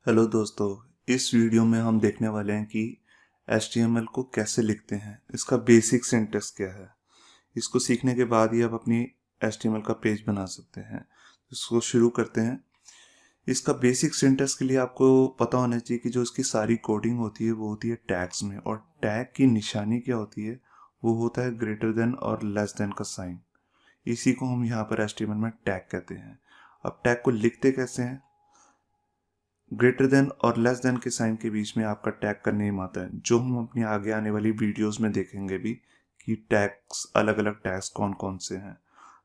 Hello दोस्तों, इस video में हम देखने वाले हैं कि HTML को कैसे लिखते हैं, इसका बेसिक सिंटैक्स क्या है। इसको सीखने के बाद ही आप अपनी HTML का पेज बना सकते हैं। इसको शुरू करते हैं। इसका बेसिक सिंटैक्स के लिए आपको पता होना चाहिए कि जो इसकी सारी कोडिंग होती है वो होती है टैग्स में, और टैग की निशानी क्या होती है, वो होता है ग्रेटर देन और लेस देन का साइन। इसी को हम यहाँ पर HTML में टैग कहते हैं। अब टैग को लिखते कैसे हैं? ग्रेटर देन और लेस देन के साइन के बीच में आपका टैग का नेम आता है, जो हम अपनी आगे आने वाली वीडियोस में देखेंगे भी कि टैग्स, अलग अलग टैग्स कौन कौन से हैं।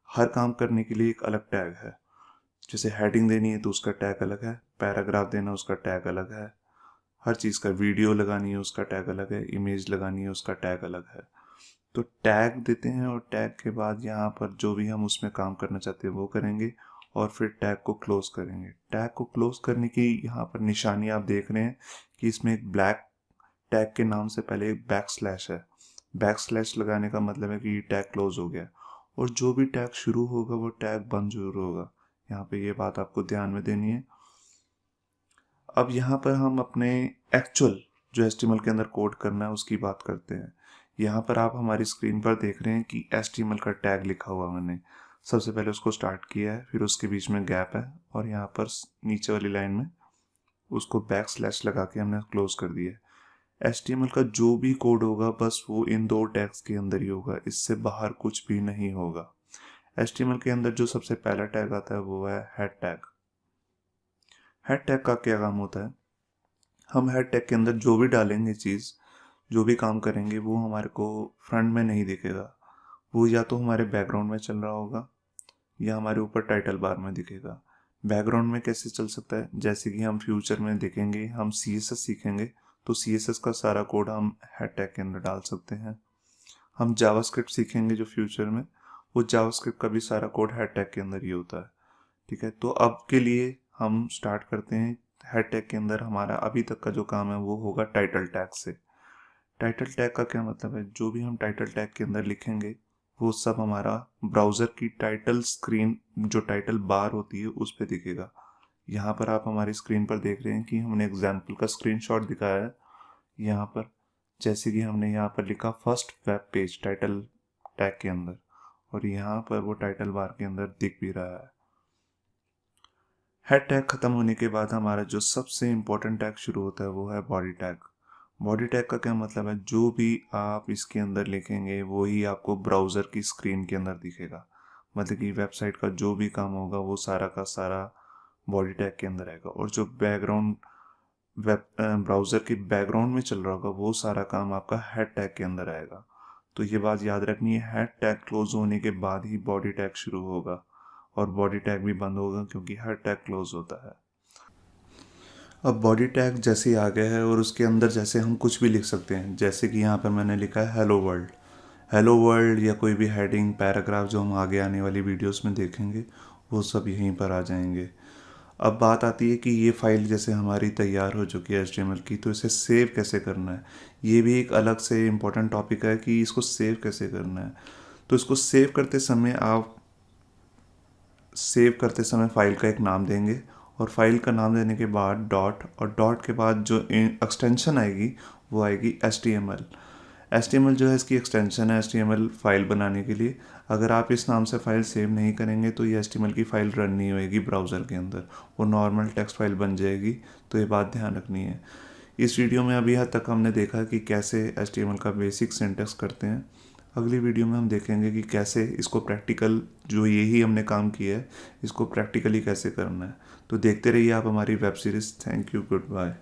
हर काम करने के लिए एक अलग टैग है। जैसे हेडिंग देनी है तो उसका टैग अलग है, पैराग्राफ देना उसका टैग अलग है, हर चीज़ का वीडियो लगानी है उसका टैग अलग है, इमेज लगानी है उसका टैग अलग है। तो टैग देते हैं और टैग के बाद यहाँ पर जो भी हम उसमें काम करना चाहते हैं वो करेंगे और फिर टैग को क्लोज करेंगे। टैग को क्लोज करने की यहाँ पर निशानी आप देख रहे हैं कि इसमें एक ब्लैक टैग के नाम से पहले एक बैक स्लैश है। बैक स्लैश लगाने का मतलब है कि ये टैग क्लोज हो गया, और जो भी टैग शुरू होगा वो टैग बंद जरूर होगा। यहाँ पे ये बात आपको ध्यान में देनी है। अब यहाँ पर हम अपने एक्चुअल जो HTML के अंदर कोड करना है उसकी बात करते हैं। यहाँ पर आप हमारी स्क्रीन पर देख रहे हैं कि HTML का टैग लिखा हुआ मैंने सबसे पहले उसको स्टार्ट किया है, फिर उसके बीच में गैप है और यहाँ पर नीचे वाली लाइन में उसको बैक स्लैश लगा के हमने क्लोज कर दिया है। HTML का जो भी कोड होगा बस वो इन दो टैग्स के अंदर ही होगा, इससे बाहर कुछ भी नहीं होगा। HTML के अंदर जो सबसे पहला टैग आता है वो है हेड टैग। हेड टैग का क्या काम होता है? हम हेड टैग के अंदर जो भी डालेंगे चीज़, जो भी काम करेंगे वो हमारे को फ्रंट में नहीं दिखेगा। वो या तो हमारे बैकग्राउंड में चल रहा होगा या हमारे ऊपर टाइटल बार में दिखेगा। बैकग्राउंड में कैसे चल सकता है? जैसे कि हम फ्यूचर में देखेंगे, हम CSS सीखेंगे तो CSS का सारा कोड हम हेड टैग के अंदर डाल सकते हैं। हम जावास्क्रिप्ट सीखेंगे जो फ्यूचर में, वो जावास्क्रिप्ट का भी सारा कोड हेड टैग के अंदर ही होता है। ठीक है, तो अब के लिए हम स्टार्ट करते हैं। हेड टैग के अंदर हमारा अभी तक का जो काम है वो होगा टाइटल टैग से। टाइटल टैग का क्या मतलब है? जो भी हम टाइटल टैग के अंदर लिखेंगे वो सब हमारा ब्राउज़र की टाइटल स्क्रीन, जो टाइटल बार होती है उस पर दिखेगा। यहाँ पर आप हमारी स्क्रीन पर देख रहे हैं कि हमने एग्जाम्पल का स्क्रीनशॉट दिखाया है यहाँ पर। जैसे कि हमने यहाँ पर लिखा first web page title tag के अंदर, और यहाँ पर वो टाइटल बार के अंदर दिख भी रहा है। हेड टैग खत्म होने के बाद हमारा जो सबसे इम्पोर्टेंट टैग शुरू होता है वो है बॉडी टैग। बॉडी टैग का क्या मतलब है? जो भी आप इसके अंदर लिखेंगे वो ही आपको ब्राउज़र की स्क्रीन के अंदर दिखेगा। मतलब कि वेबसाइट का जो भी काम होगा वो सारा का सारा बॉडी टैग के अंदर आएगा, और जो बैकग्राउंड वेब ब्राउज़र के बैकग्राउंड में चल रहा होगा वो सारा काम आपका हेड टैग के अंदर आएगा। तो ये बात याद रखनी है, हेड टैग क्लोज होने के बाद ही बॉडी टैग शुरू होगा, और बॉडी टैग भी बंद होगा क्योंकि हेड टैग क्लोज होता है। अब बॉडी टैग जैसे ही आ गया है और उसके अंदर जैसे हम कुछ भी लिख सकते हैं, जैसे कि यहाँ पर मैंने लिखा है हेलो वर्ल्ड। हेलो वर्ल्ड या कोई भी हेडिंग, पैराग्राफ जो हम आगे आने वाली वीडियोस में देखेंगे वो सब यहीं पर आ जाएंगे। अब बात आती है कि ये फाइल जैसे हमारी तैयार हो चुकी है HTML की, तो इसे सेव कैसे करना है। ये भी एक अलग से इम्पोर्टेंट टॉपिक है कि इसको सेव कैसे करना है। तो इसको सेव करते समय आप फाइल का एक नाम देंगे, और फाइल का नाम देने के बाद डॉट, और डॉट के बाद जो एक्सटेंशन आएगी वो आएगी HTML। HTML जो है इसकी एक्सटेंशन है HTML फाइल बनाने के लिए। अगर आप इस नाम से फाइल सेव नहीं करेंगे तो ये HTML की फ़ाइल रन नहीं होएगी ब्राउज़र के अंदर, वो नॉर्मल टेक्स्ट फाइल बन जाएगी। तो ये बात ध्यान रखनी है। इस वीडियो में अभी हद तक हमने देखा कि कैसे HTML का बेसिक सिंटैक्स करते हैं। अगली वीडियो में हम देखेंगे कि कैसे इसको प्रैक्टिकल, जो यही हमने काम किया है इसको प्रैक्टिकली कैसे करना है। तो देखते रहिए आप हमारी web series. Thank you, good bye.